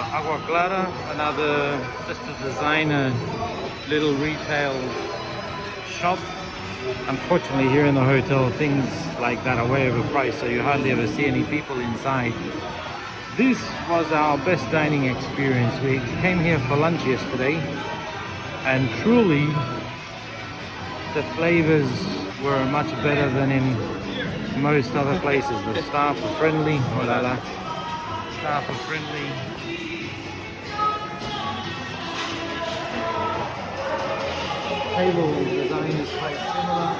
Agua Clara, another just a designer little retail shop. Unfortunately, here in the hotel, things like that are way overpriced, so you hardly ever see any people inside. This was our best dining experience. We came here for lunch yesterday, and truly, the flavors were much better than in most other places. The staff are friendly. Oh la la. Staff are friendly. Table design is quite similar.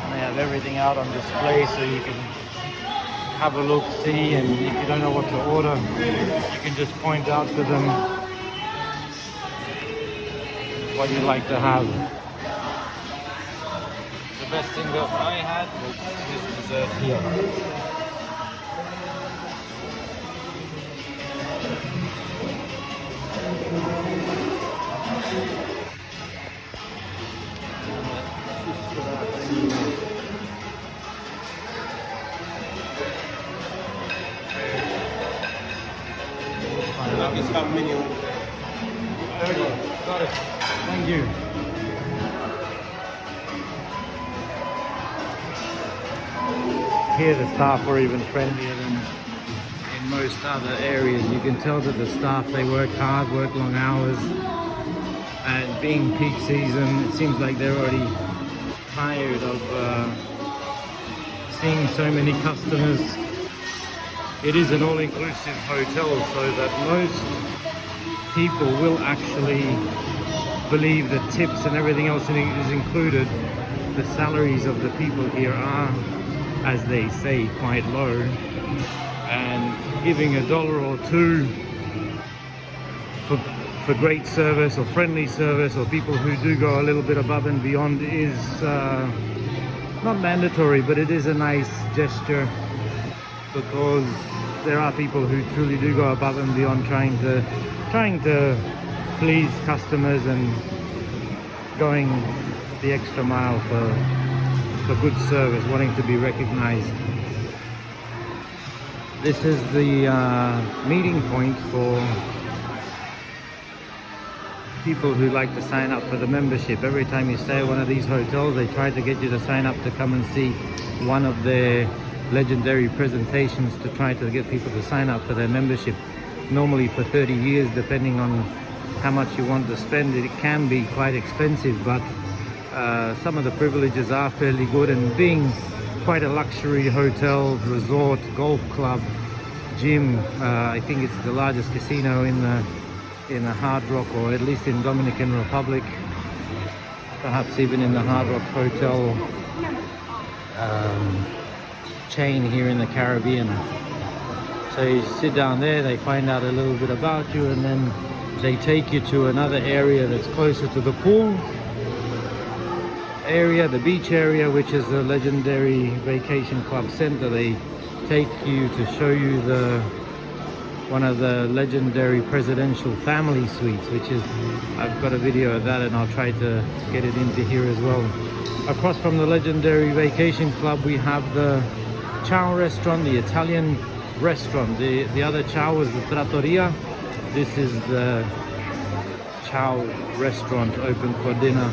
And they have everything out on display so you can have a look, see, and if you don't know what to order, you can just point out to them what you'd like to have. The best thing that I had was this dessert here. There we go. Got it. Thank you. Here the staff are even friendlier than in most other areas. You can tell that the staff, they work hard, work long hours, and being peak season, it seems like they're already tired of seeing so many customers. It is an all-inclusive hotel, so that most people will actually believe that tips and everything else is included. The salaries of the people here are, as they say, quite low, and giving $1 or $2 for great service or friendly service, or people who do go a little bit above and beyond, is not mandatory, but it is a nice gesture, because there are people who truly do go above and beyond trying to please customers and going the extra mile for good service, wanting to be recognized. This is the meeting point for people who like to sign up for the membership. Every time you stay at one of these hotels, they try to get you to sign up to come and see one of their legendary presentations, to try to get people to sign up for their membership. Normally for 30 years, depending on how much you want to spend. It can be quite expensive, but some of the privileges are fairly good, and being quite a luxury hotel, resort, golf club, gym, I think it's the largest casino in the Hard Rock, or at least in Dominican Republic, perhaps even in the Hard Rock Hotel chain here in the Caribbean. So you sit down there, they find out a little bit about you, and then they take you to another area that's closer to the pool area, the beach area, which is the legendary Vacation Club Center. They take you to show you one of the legendary presidential family suites, which is, I've got a video of that and I'll try to get it into here as well. Across from the legendary Vacation Club, we have the Chow restaurant, the Italian restaurant. The other Chow was the Trattoria. This is the Chow restaurant, open for dinner,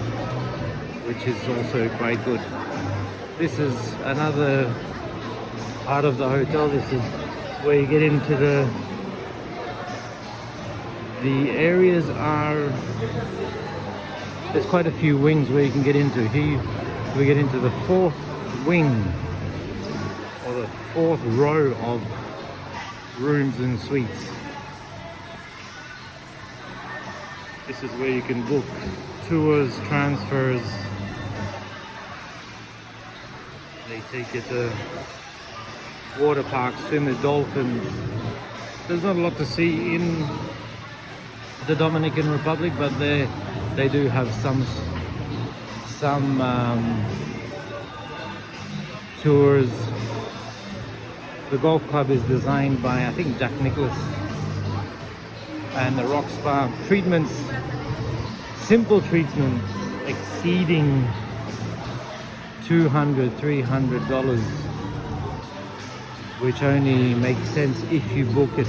which is also quite good. This is another part of the hotel. This is where you get into the areas are, there's quite a few wings where you can get into. Here we get into the fourth wing, or the fourth row of rooms and suites. This is where you can book tours, transfers. They take you to water parks, swim with dolphins. There's not a lot to see in the Dominican Republic, but they do have some tours. The golf club is designed by, I think, Jack Nicklaus. And the rock spa treatments, simple treatments, exceeding $200-300, which only makes sense if you book it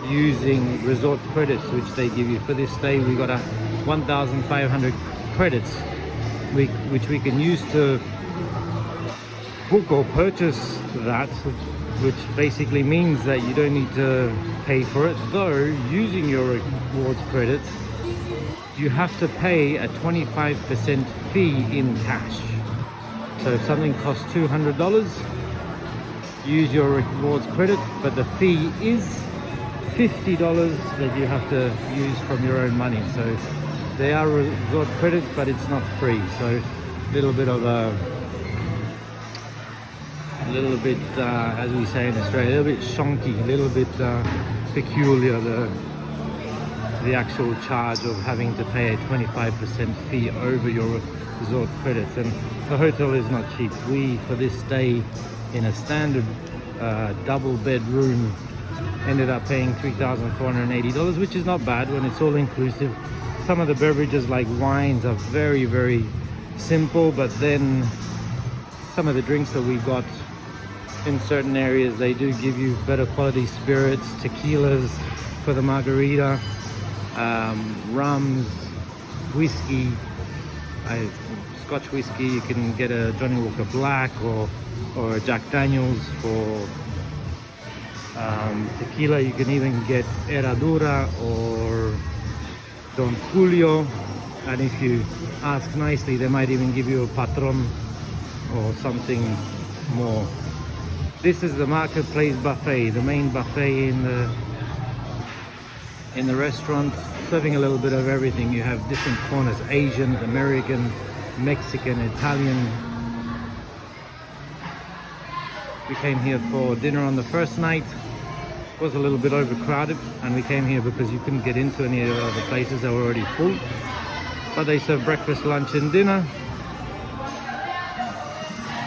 using resort credits, which they give you. For this stay we got 1,500 credits which we can use to book or purchase that, which basically means that you don't need to pay for it. Though using your rewards credits, you have to pay a 25% fee in cash. So if something costs $200, use your rewards credit, but the fee is $50 that you have to use from your own money. So they are resort credits, but it's not free. So a little bit of as we say in Australia, a little bit shonky, a little bit peculiar, the actual charge of having to pay a 25% fee over your resort credits. And the hotel is not cheap. We, for this stay in a standard double bedroom, ended up paying $3,480, which is not bad when it's all inclusive. Some of the beverages like wines are very, very simple, but then some of the drinks that we got in certain areas, they do give you better quality spirits, tequilas for the margarita, rums, whiskey, Scotch whiskey. You can get a Johnny Walker Black or a Jack Daniels. For tequila, you can even get Herradura or Don Julio, and if you ask nicely, they might even give you a Patron or something more. This is the Marketplace buffet, the main buffet in the restaurant, serving a little bit of everything. You have different corners: Asian, American, Mexican, Italian. We came here for dinner on the first night. It was a little bit overcrowded, and we came here because you couldn't get into any of the other places, they were already full. But they serve breakfast, lunch and dinner.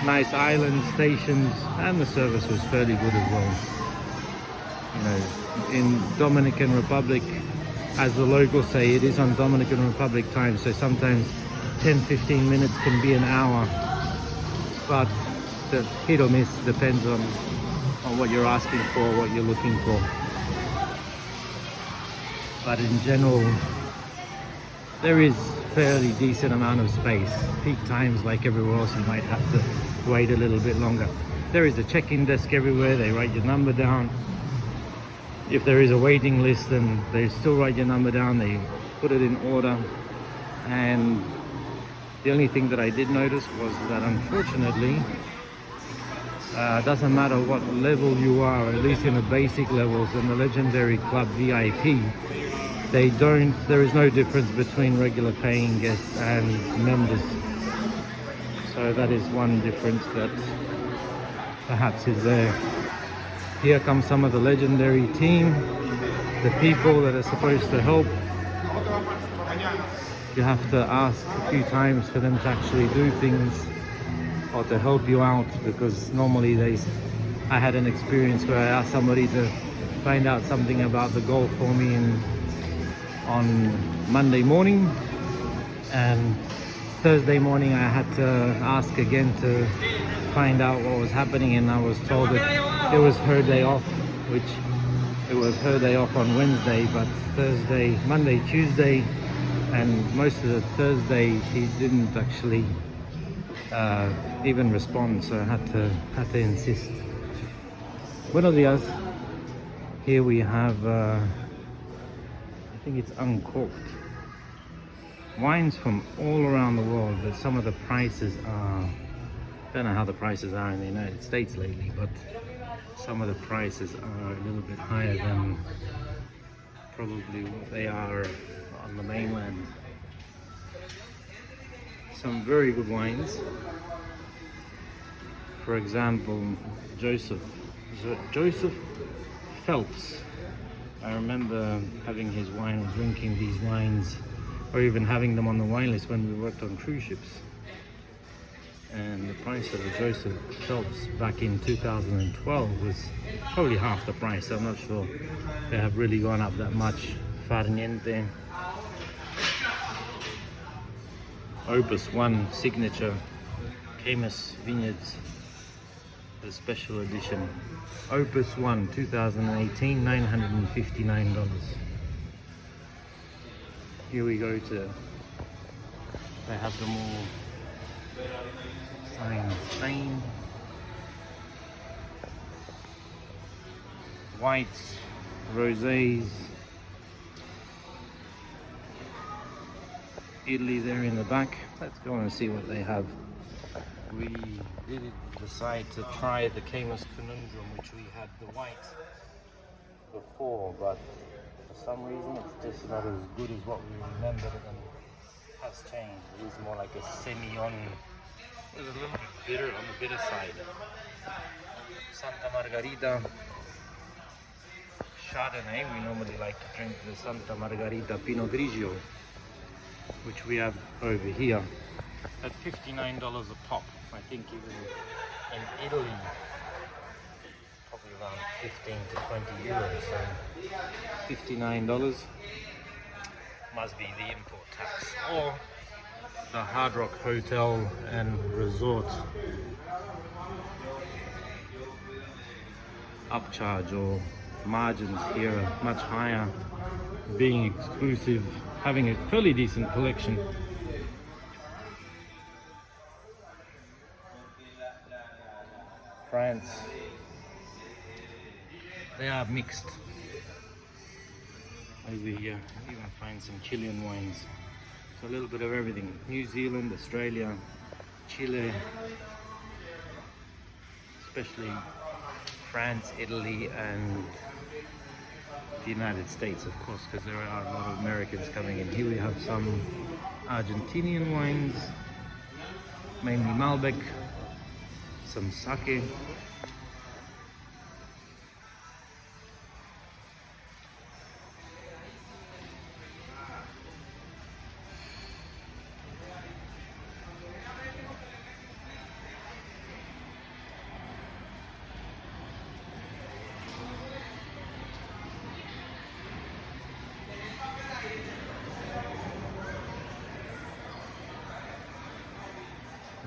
Nice island stations, and the service was fairly good as well. You know, in Dominican Republic, as the locals say, it is on Dominican Republic time, so sometimes 10-15 minutes can be an hour, but the hit or miss depends on what you're asking for, what you're looking for. But in general, there is fairly decent amount of space. Peak times, like everywhere else, you might have to wait a little bit longer. There is a check-in desk everywhere. They write your number down. If there is a waiting list, then they still write your number down. They put it in order. And the only thing that I did notice was that, unfortunately, doesn't matter what level you are, at least in the basic levels in the Legendary Club VIP, there is no difference between regular paying guests and members. So that is one difference that perhaps is there. Here comes some of the Legendary team, the people that are supposed to help. You have to ask a few times for them to actually do things or to help you out, because normally I had an experience where I asked somebody to find out something about the golf for me on Monday morning, and Thursday morning I had to ask again to find out what was happening, and I was told that it was her day off, which it was her day off on Wednesday, but Thursday, Monday, Tuesday, and most of the Thursday she didn't actually even respond, so I had to insist. Buenos dias. Here we have I think it's uncorked wines from all around the world, but some of the prices are, don't know how the prices are in the United States lately, but some of the prices are a little bit higher than probably what they are on the mainland. Some very good wines. For example, Joseph Phelps. I remember having his wine or drinking these wines, or even having them on the wine list when we worked on cruise ships. And the price of a Joseph Phelps back in 2012 was probably half the price. I'm not sure they have really gone up that much. Farniente. Opus 1 signature Caymus Vineyards, the special edition. Opus 1 2018, $959. Here we go to, they have them all signed Spain. Whites, rosés, Italy there in the back. Let's go and see what they have. We did decide to try the Caymus Conundrum, which we had the white before, but for some reason it's just not as good as what we remembered, and it has changed. It is more like a Semillon. It's a little bit bitter, on the bitter side. Santa Margarita Chardonnay. We normally like to drink the Santa Margarita Pinot Grigio, which we have over here at $59 a pop. I think even in Italy, probably around 15 to 20 euros. So $59 must be the import tax, or the Hard Rock Hotel and Resort upcharge, or margins here are much higher, being exclusive, having a fairly decent collection. France, they are mixed. Over here you can find some Chilean wines, so a little bit of everything. New Zealand, Australia, Chile, especially France, Italy and the United States, of course, because there are a lot of Americans coming in. Here we have some Argentinian wines, mainly Malbec, some sake,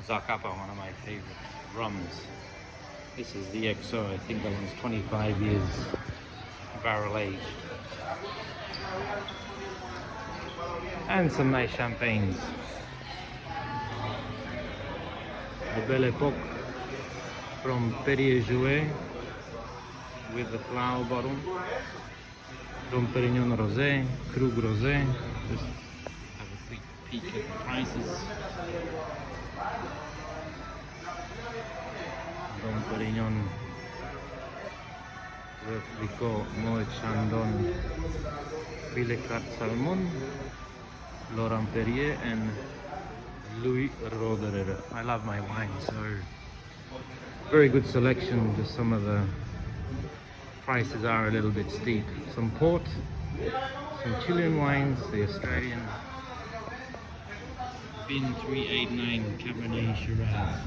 Zacapa, one of my favorite rums. This is the XO, I think that one's 25 years barrel aged. And some nice champagnes. The Belle Epoque from Perrier-Jouët with the flower bottle. Dom Perignon Rosé, Krug Rosé. Just have a quick peek at the prices. Dom Perignon, Ricot, Moet Chandon, Villecart Salmon, Laurent Perrier and Louis Roederer. I love my wine, so very good selection. Just some of the prices are a little bit steep. Some port, some Chilean wines, the Australian Bin 389 Cabernet Shiraz.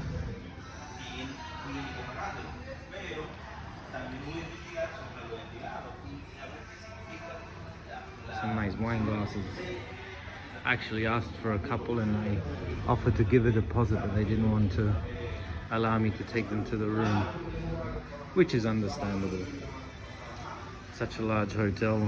Some nice wine glasses. I actually asked for a couple and I offered to give a deposit, but they didn't want to allow me to take them to the room, which is understandable. Such a large hotel.